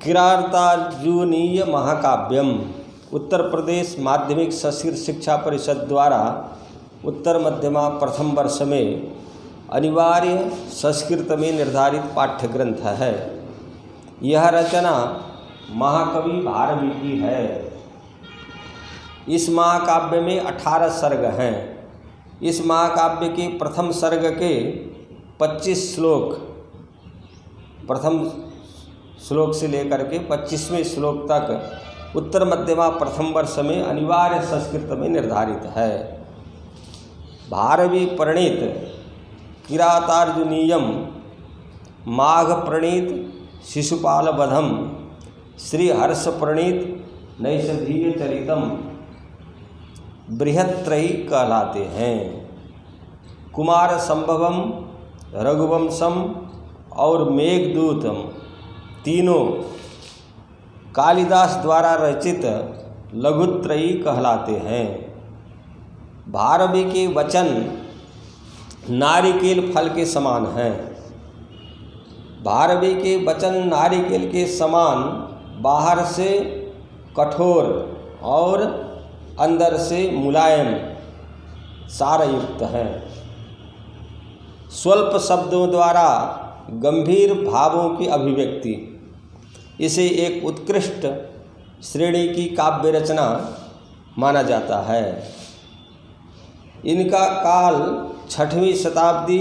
किरातार्जुनीय महाकाव्यम उत्तर प्रदेश माध्यमिक संस्कृत शिक्षा परिषद द्वारा उत्तर मध्यमा प्रथम वर्ष में अनिवार्य संस्कृत में निर्धारित पाठ्य ग्रंथ है। यह रचना महाकवि भारवी की है। इस महाकाव्य में 18 सर्ग हैं। इस महाकाव्य के प्रथम सर्ग के 25 श्लोक, प्रथम श्लोक से लेकर के 25वें श्लोक तक उत्तर मध्यमा प्रथम वर्ष में अनिवार्य संस्कृत में निर्धारित है। भारवी प्रणीत किरातार्जुनीयम माघ प्रणीत शिशुपाल वधम श्री हर्ष प्रणीत नैषधीय चरितम बृहत्त्रयी कहलाते हैं। कुमार संभवम, रघुवंशम और मेघदूतम तीनों कालिदास द्वारा रचित लघुत्रयी कहलाते हैं। भारवी के वचन नारिकेल फल के समान हैं। भारवी के वचन नारिकेल के समान बाहर से कठोर और अंदर से मुलायम सारयुक्त हैं। स्वल्प शब्दों द्वारा गंभीर भावों की अभिव्यक्ति, इसे एक उत्कृष्ट श्रेणी की काव्य रचना माना जाता है। इनका काल 6वीं शताब्दी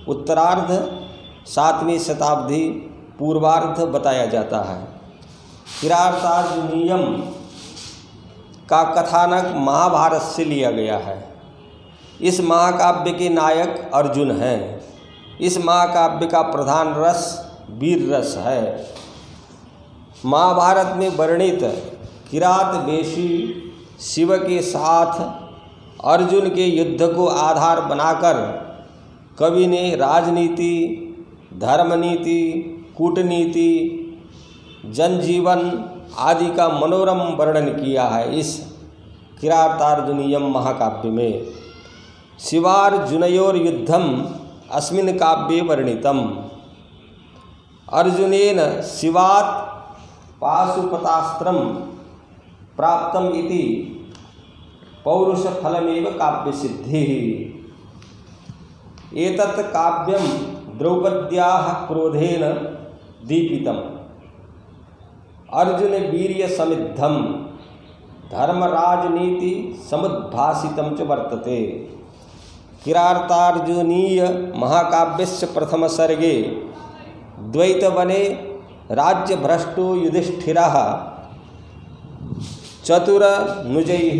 उत्तरार्ध, 7वीं शताब्दी पूर्वार्ध बताया जाता है। किरातार्जुनीयम का कथानक महाभारत से लिया गया है। इस महाकाव्य के नायक अर्जुन हैं। इस महाकाव्य का प्रधान रस वीर रस है। महाभारत में वर्णित किरात वेशी शिव के साथ अर्जुन के युद्ध को आधार बनाकर कवि ने राजनीति, धर्मनीति, कूटनीति, जनजीवन आदि का मनोरम वर्णन किया है। इस किरातार्जुनीयम महाकाव्य में शिवार्जुनयोर युद्धम अस्मिन् काव्ये वर्णितम अर्जुनेन शिवात् पाशुपतास्त्रं प्राप्तम इति पौरुषफलमेव काव्यसिद्धिः। एतत् काव्यं द्रौपद्याः क्रोधेन दीपितम् अर्जुन वीर्य समिद्धं धर्मराजनीति समुद्भासितं च वर्तते। किरातार्जुनीय महाकाव्यस्य प्रथम सर्गे द्वैतवने राज्यभ्रष्टो युधिष्ठिरः चतुरनुजैः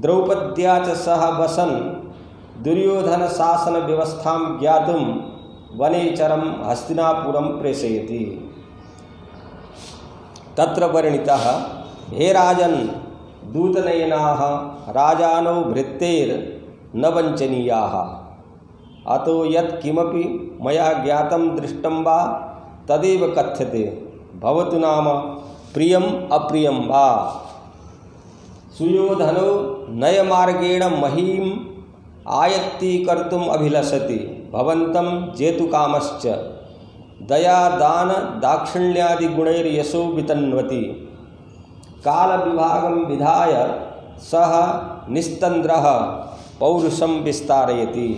द्रौपद्या च सह वसन् दुर्योधन शासन व्यवस्थां ज्ञातुं वनेचरं हस्तिनापुरं प्रेषयति। तत्र वर्णितः हे राजन् दूतनयनाः राजानो भृत्तेर्न वञ्चनीयाः। अतो यत् किमपि मया ज्ञातं दृष्टं वा तदेव कथ्यते, भवतु नाम प्रियम अप्रियम वा। सुयोधनो नयमार्गेण महीम आयत्तीकर्तुम् अभिलषति, भवन्तं जेतुकामश्च दया दान दाक्षिण्यादि गुणैर्यशो वितन्वति। कालविभागं विधाय सह निस्तन्द्रः पौरुषं विस्तारयति।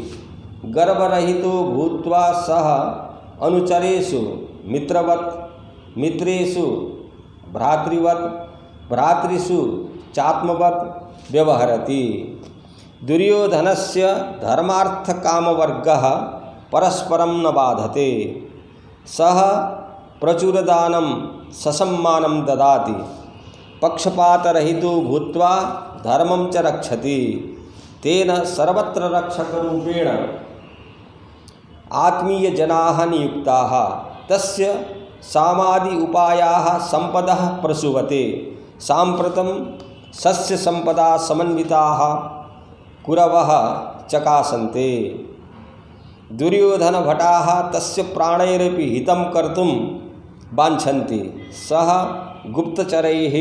गर्वरहितो भूत्वा सह अनुचरेषु मित्रवत् मित्रेषु भ्रातृवत् भ्रातृषु चात्मवत् व्यवहरति। दुर्योधनस्य धर्मार्थकामवर्गः परस्परं न बाधते। सः प्रचुरदानं ससम्मानं ददाति। पक्षपातरहितो भूत्वा धर्मं च रक्षति। तेन सर्वत्र रक्षकरूपेण आत्मीयजनाः नियुक्ताः। तस्य सामादि उपायाः संपदः प्रसूवते। साम्प्रतं सस्य संपदा समन्विताः कुरवः चकासन्ते। दुर्योधनभटाः तस्य प्राणैरपि हितं कर्तुं वाञ्छन्ति। सः गुप्तचरैः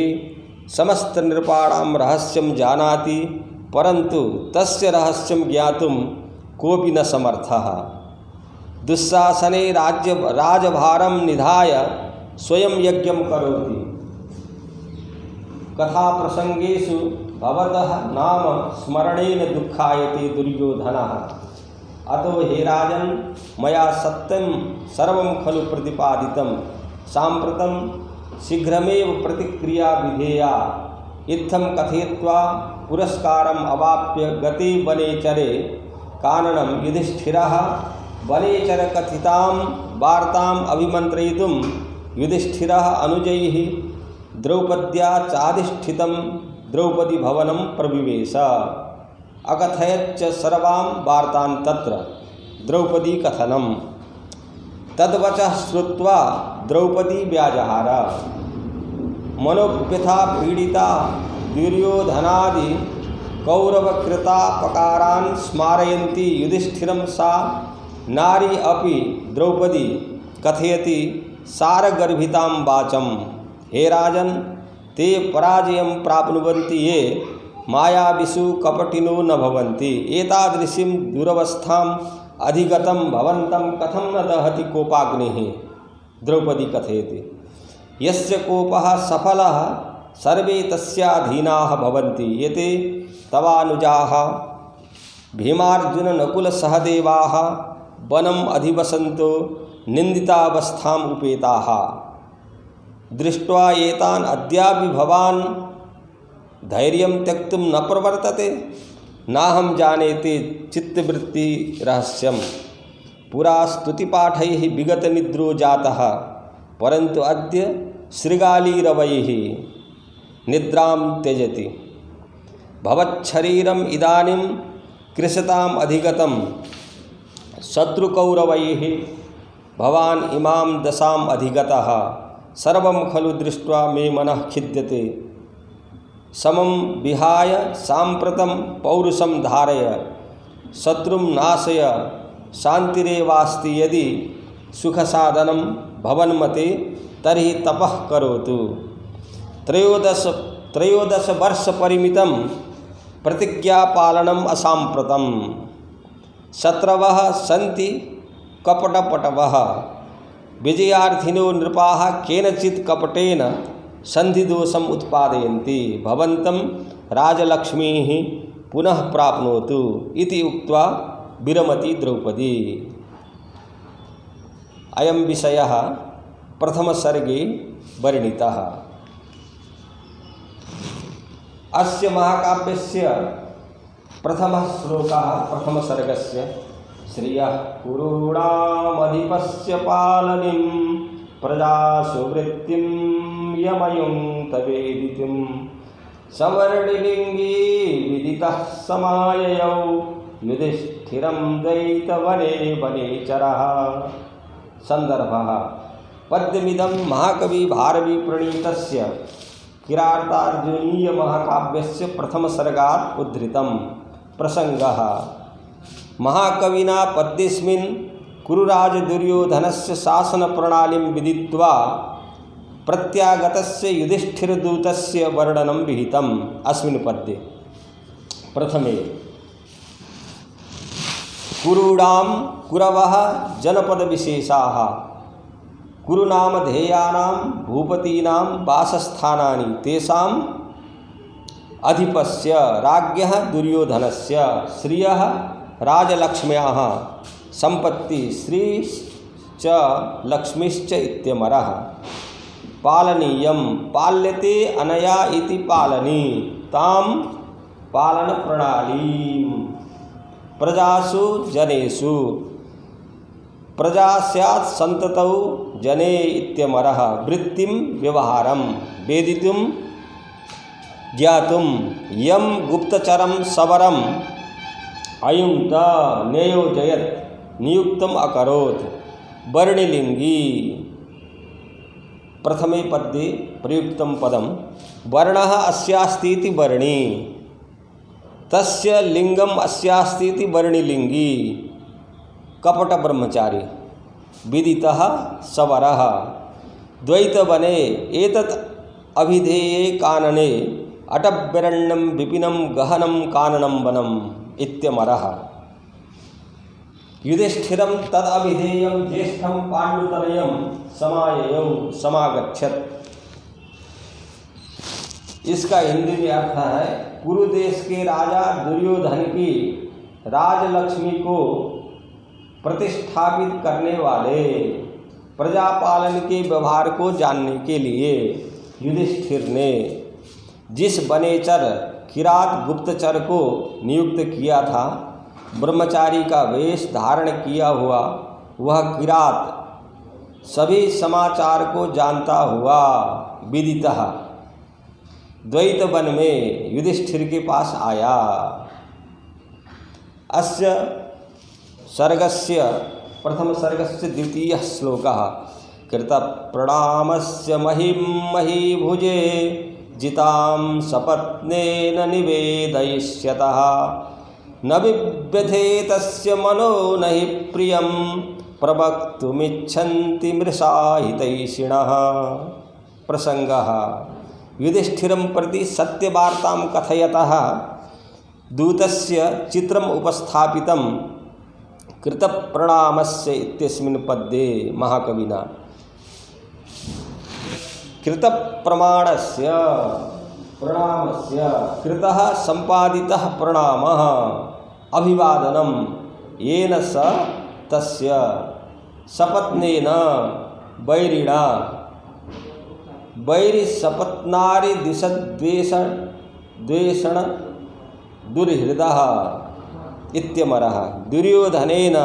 समस्तनृपाणां रहस्यं जानाति, परन्तु तस्य रहस्यं ज्ञातुं कोऽपि न समर्थः। दुःशासने राजभारं निधाय स्वयं यज्ञं करोति। कथा प्रसंगेषु भवतः नाम स्मरणेन दुःखायते दुर्योधनः। अतो हे राजन् मया सत्यं सर्वं खलु प्रतिपादितं। साम्प्रतं शीघ्रमेव प्रतिक्रिया विधेया। इत्थं कथयित्वा पुरस्कारम् अवाप्य गते वनेचरे काननं युधिष्ठिरः वनेचरकथितां वार्ताम् अभिमन्त्रयितुं युधिष्ठिरः अनुजैः द्रौपद्या चाधिष्ठितं द्रौपदी भवनं प्रविवेश। अकथयच्च सर्वां वार्तां तत्र द्रौपदी कथनं। तद्वचः श्रुत्वा द्रौपदी व्याजहार। मनोव्यथा पीडिता दुर्योधनादि कौरवकृतापकारान् स्मारयन्ती युधिष्ठिरं सा नारी अपि द्रौपदी कथयति सारगर्भितां वाचं। हे राजन् ते पराजयं प्राप्नुवन्ति ये मायाविषु कपटिनो न भवन्ति। एतादृशीं दुरवस्थाम् अधिगतं भवन्तं कथं न दहति कोपाग्निः। द्रौपदी कथयति यस्य कोपः सफलः सर्वे तस्याधीनाः भवन्ति। एते तवानुजाः भीमार्जुननकुलसहदेवाः वनम् अधिवसन्तो निन्दितावस्थाम् उपेताः। दृष्ट्वा एतान् अद्यापि भवान् धैर्यं त्यक्तुं न प्रवर्तते। नाहं जानेते चित्तवृत्ति रहस्यं। पुरा स्तुतिपाठैः विगतनिद्रो जातः परन्तु अद्य शृगालीरवैः निद्रां त्यजति। भवच्छरीरम् इदानीं कृशताम् अधिगतं शत्रुकौरवैः भवान् इमां दशाम् अधिगतः। सर्वं खलु दृष्ट्वा मे मनः खिद्यते। समं विहाय साम्प्रतं पौरुषं धारय शत्रुं नाशय शान्तिरेवास्ति। यदि सुखसाधनं भवन्मते तर्हि तपः करोतु। त्रयोदश वर्षपरिमितं प्रतिज्ञापालनम् असाम्प्रतं। शत्रवः सन्ति कपटपटवः। विजयार्थिनो नृपाः केनचित् कपटेन संधिदोषम् उत्पादयन्ति। भवन्तं राजलक्ष्मीः पुनः प्राप्नोतु इति उक्त्वा विरमति द्रौपदी। अयं विषयः प्रथमसर्गे वर्णितः। अस्य महाकाव्यस्य प्रथमः श्लोकः प्रथमसर्गस्य श्रियः कुरूणामधिपस्य पालनीं प्रजासु वृत्तिं यमयुं तवेदितिं सवर्णिलिङ्गी विदितः समाययौ युधिष्ठिरं द्वैतवने वनेचरः। सन्दर्भः पद्यमिदं महाकवि भारवी प्रणीतस्य किरातार्जुनीय महाकाव्यस्य प्रथमसर्गात् उद्धृतं। प्रसङ्गः महाकविना पद्येऽस्मिन् कुरुराज दुर्योधनस्य शासनप्रणालीं विदित्वा प्रत्यागतस्य युधिष्ठिरदूतस्य वर्णनं विहितम्। अस्मिन् पद्ये प्रथमे कुरूणां कुरवः जनपदविशेषाः कुरुनामधेयानां भूपतीनां वासस्थानानि तेषाम् अधिपस्य राज्ञः दुर्योधनस्य श्रियः राजलक्ष्म्याः सम्पत्ति श्रीश्च लक्ष्मीश्च इत्यमरः। पालनीयं पाल्यते अनया इति पालनी तां पालनप्रणालीं प्रजासु जनेषु प्रजा स्यात् सन्ततौ जने इत्यमरः। वृत्तिं व्यवहारं वेदितुं ज्ञातुं यं गुप्तचरं सवरम् अयुङ्क्त न्ययोजयत् नियुक्तम् अकरोत्। वर्णिलिङ्गी प्रथमे पद्ये प्रयुक्तं पदं वर्णः अस्यास्तीति वर्णी तस्य लिङ्गम् अस्यास्तीति वर्णिलिङ्गी। कपटब्रह्मचारी विदितः सवरः द्वैतवने एतत् अभिधेये कानने अटव्यरण्यं विपिनं गहनं काननं वनम् इत्यमरः। युधिष्ठिरं तदभिधेयं ज्येष्ठं पाण्डुतनयं समाययौ समागच्छत्। इसका हिंदी में अर्थ है, कुरुदेश के राजा दुर्योधन की राजलक्ष्मी को प्रतिष्ठापित करने वाले प्रजापालन के व्यवहार को जानने के लिए युधिष्ठिर ने जिस वनेचर किरात गुप्तचर को नियुक्त किया था, ब्रह्मचारी का वेश धारण किया हुआ वह किरात सभी समाचार को जानता हुआ विदितः द्वैत वन में युधिष्ठिर के पास आया। अस्य सर्गस्य प्रथम सर्गस्य द्वितीयः श्लोकः कृतप्रणामस्य महीभुजे जितां सपत्नेन निवेदयिष्यतः न बिभ्यते तस्य मनो न हि प्रियं प्रवक्तुमिच्छन्ति मृषा हितैषिणः। प्रसंगः युधिष्ठिरं प्रति सत्यवार्तां कथयतः दूतस्य चित्रम् उपस्थापितं कृतप्रणामस्य इत्यस्मिन् पद्ये महाकविना कृतप्रमाणस्य प्रणामस्य कृतः संपादितः प्रणामः अभिवादनं येन स तस्य सपत्नेन वैरिणा वैरिसपत्नारि द्वेषण दुर्हृदः इत्यमरः दुर्योधनेन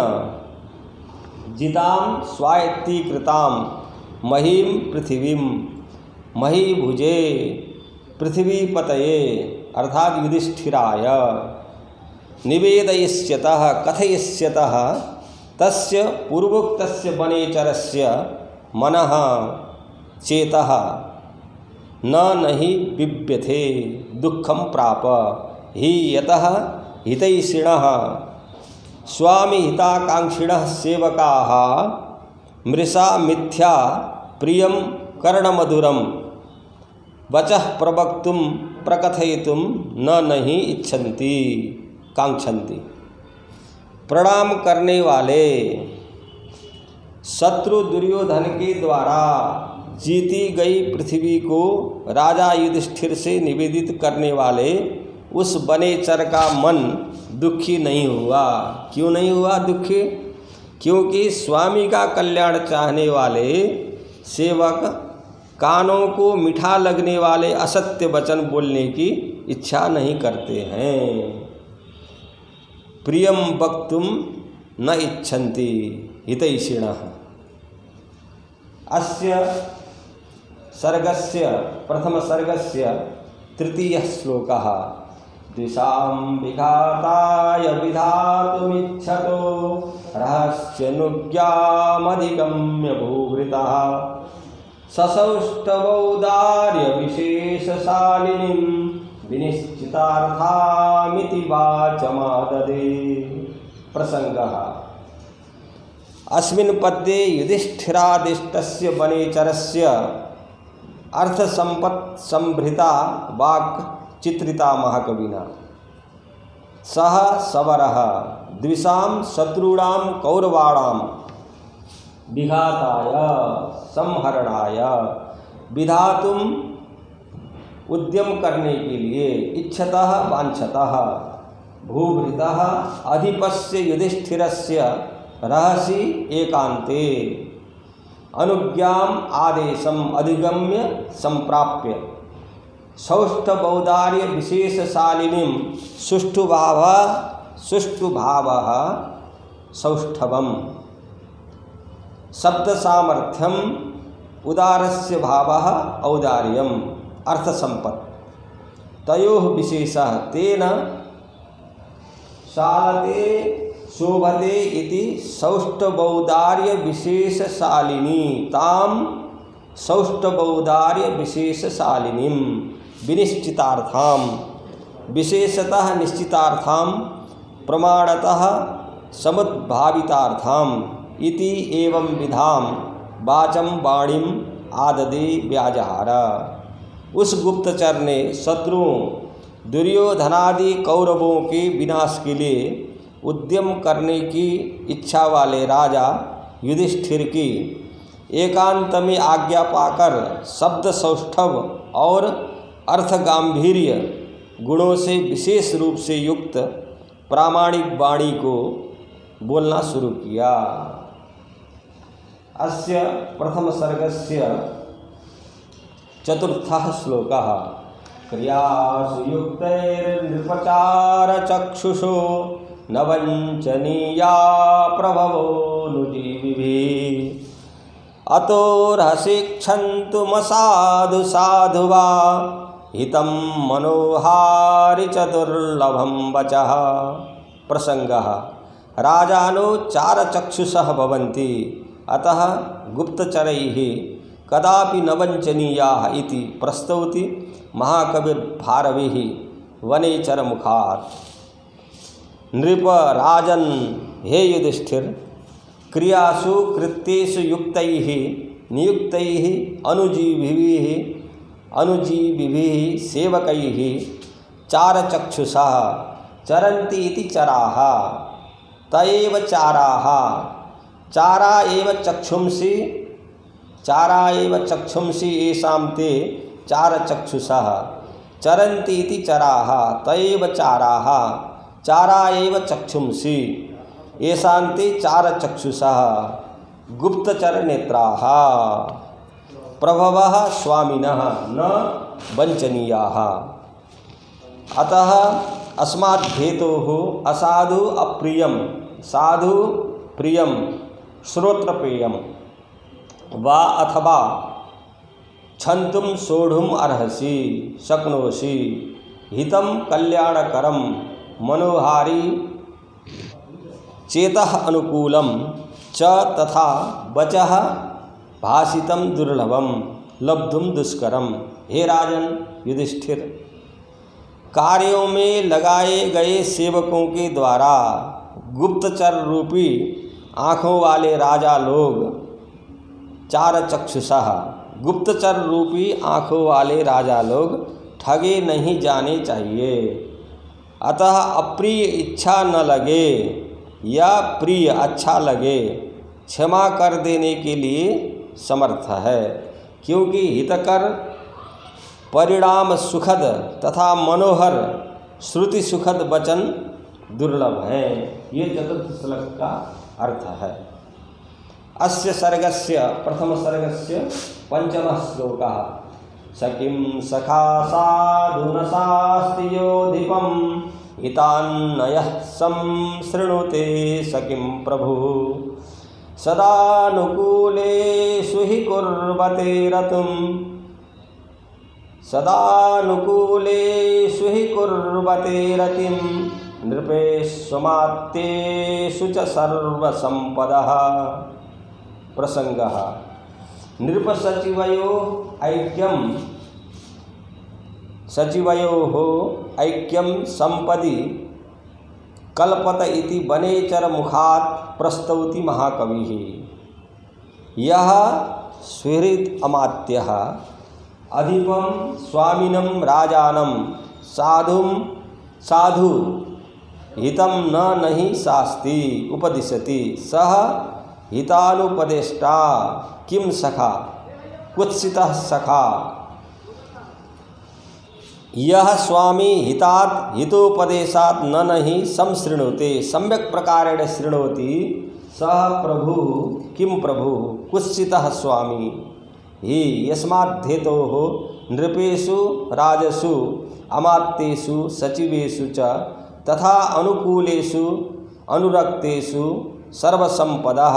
जितां स्वायत्तीकृतां महीं पृथिवीं महीभुजे पृथ्वीपतये अर्थात युधिष्ठिराय निवेदयिष्यतः कथयिष्यतः तस्य पूर्वोक्तस्य वनेचरस्य मनः चेतः न हि बिभ्यते दुःखं प्राप हि यतः हितैषिणः स्वामी हिताकांक्षिणः सेवकाः मृषा मिथ्या प्रियं कर्णमधुरं वचः प्रवक्तुं प्रकथयितुं न हि इच्छन्ति कांक्षन्ति। प्रणाम करने वाले शत्रु दुर्योधन के द्वारा जीती गई पृथ्वी को राजा युधिष्ठिर से निवेदित करने वाले उस वनेचर का मन दुखी नहीं हुआ। क्यों नहीं हुआ दुखी? क्योंकि स्वामी का कल्याण चाहने वाले सेवक कानों को मीठा लगने वाले असत्य वचन बोलने की इच्छा नहीं करते हैं। प्रियम वक्तुम न इच्छन्ति हितैषिणः। अस्य सर्गस्य प्रथम सर्गस्य तृतीयः श्लोकः द्विषां विघाताय विधातुमिच्छतो रहस्यनुज्ञामधिगम्य भूभृतः ससौष्ठवौदार्य विशेषशालिनीं विनिश्चितार्थामिति वाचमाददे। प्रसंगः अस्मिन् पद्ये युधिष्ठिरादिष्टस्य वनेचरस्य अर्थसंपत् संभृता वाक् चित्रिता महाकविना। सः सवरः द्विषां शत्रूणां कौरवाणां विघाताय संहरणाय विधातुम उद्यम करने के लिए इच्छतः वांछतः भूभृतः अधिपस्य युधिष्ठिरस्य रहसि एकांते अनुज्ञाम आदेशम अधिगम्य संप्राप्य सौष्ठवौदार्य विशेषशालिनीं सुष्ठुभावः सौष्ठवम शब्द सामर्थ्यम उदारस्य भावः औदार्यम अर्थ संपत् तयोः विशेषः तेन शालते शोभते इति सौष्ठवौदार्य विशेषशालिनी ताम सौष्ठवौदार्य विशेषशालिनीं विनिश्चितार्थां विशेषतः निश्चितार्थां प्रमाणतः समुद्भावितार्थां इति एवं विधाम वाचम वाणीम आददे व्याजहार। उस गुप्तचर ने शत्रुओं दुर्योधनादि कौरवों के विनाश के लिए उद्यम करने की इच्छा वाले राजा युधिष्ठिर की एकांत में आज्ञा पाकर शब्द सौष्ठव और अर्थ गांभीर्य गुणों से विशेष रूप से युक्त प्रामाणिक वाणी को बोलना शुरू किया। अस्य प्रथम सर्गस्य चतुर्थः श्लोकः क्रियासु युक्तैर्नृपचार चक्षुषो न वञ्चनीया प्रभवोऽनुजीविभिः अतो रसिक्षन्तुमसाधु साधु वा हितं मनोहारि च दुर्लभं वचः। प्रसंगः राजानो चारचक्षुषः भवन्ति अतः गुप्तचरैः कदापि न वञ्चनीयाः इति प्रस्तौति महाकविर्भारविः वनेचरमुखात्। नृप राजन् हे युधिष्ठिर, क्रियासु कृत्येषु युक्तैः नियुक्तैः अनुजीविभिः सेवकैः चारचक्षुषः चरन्ति इति चराः त एव चाराः चारा एव चक्षुंसि येषां ते चारचक्षुषः चरन्ति इति चराः त एव चाराः चारा एव चक्षुंसि येषां ते चारचक्षुषः गुप्तचरनेत्राः प्रभवः स्वामिनः न वञ्चनीयाः। अतः अस्मात् हेतोः असाधु अप्रियं साधु प्रियं श्रोत्रपेयं वा अथवा क्षन्तुं सोढुम् अर्हसि शक्नोषि हितं कल्याणकरं मनोहारी चेतः अनुकूलं च तथा वचः भाषितं दुर्लभं लब्धुं दुष्करम। हे राजन युधिष्ठिर, कार्यों में लगाए गए सेवकों के द्वारा गुप्तचर रूपी आँखों वाले राजा लोग चारचक्षुषः गुप्तचर रूपी आँखों वाले राजा लोग ठगे नहीं जाने चाहिए। अतः अप्रिय इच्छा न लगे या प्रिय अच्छा लगे क्षमा कर देने के लिए समर्थ है, क्योंकि हितकर परिणाम सुखद तथा मनोहर श्रुति सुखद वचन दुर्लभ है। ये चतुर्थ श्लोक का अर्थ है। अस्य सर्गस्य प्रथम सर्गस्य पंचमः श्लोकः सकिं सखा साधु न शास्ति योधिपं हितान्नयः संशृणुते सकिं प्रभु सदानुकूलेषु हि कुर्वते रतुं सदानुकूलेषु हि कुर्वते रतिं नृपेष्वमात्येषु च सर्वसम्पदः। प्रसंगः सचिवयोः ऐक्यं संपदि कल्पत इति वनेचर मुखात् प्रस्तौति महाकविः। यः सुहृद अमात्यः अधिपं स्वामिनं राजानं साधु हितं नहि शास्ति उपदिशति सः हितानुपदेष्टा किं सखा कुत्सितः सखा। यह स्वामी हितात् हितोपदेशात् नहि संशृणुते सम्यक प्रकारेण शृणोति सः प्रभु किं प्रभु कुत्सितः स्वामी हि यस्माद्धेतोः नृपेषु राजसु अमात्येषु सचिवेषु च तथा अनुकूलेषु अनुरक्तेषु सर्वसंपदः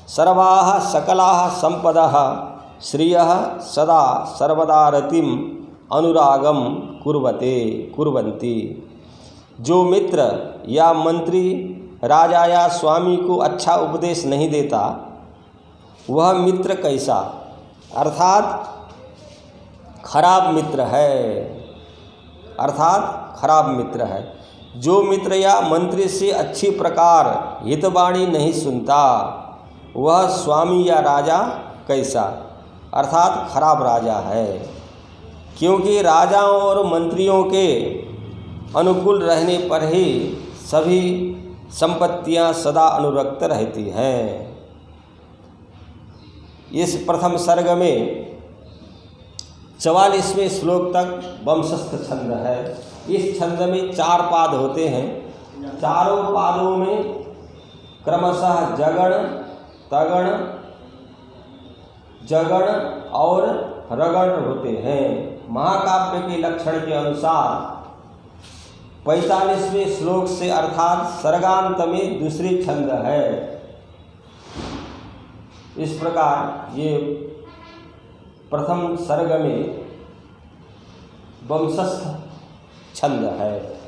सर्वाः सकलाः संपदः श्रियः सदा सर्वदा रतिं अनुरागम कुर्वन्ति। जो मित्र या मंत्री राजा या स्वामी को अच्छा उपदेश नहीं देता वह मित्र कैसा अर्थात खराब मित्र है। जो मित्र या मंत्री से अच्छी प्रकार हितवाणी नहीं सुनता वह स्वामी या राजा कैसा अर्थात खराब राजा है। क्योंकि राजाओं और मंत्रियों के अनुकूल रहने पर ही सभी संपत्तियां सदा अनुरक्त रहती हैं। इस प्रथम सर्ग में 44वें श्लोक तक वंशस्थ छंद है। इस छंद में 4 पाद होते हैं। चारों पादों में क्रमशः जगण, तगण, जगण और रगण होते हैं। महाकाव्य के लक्षण के अनुसार 45वें श्लोक से अर्थात सर्गांत में दूसरी छंद है। इस प्रकार ये प्रथम सर्ग में वंशस्थ छंद है।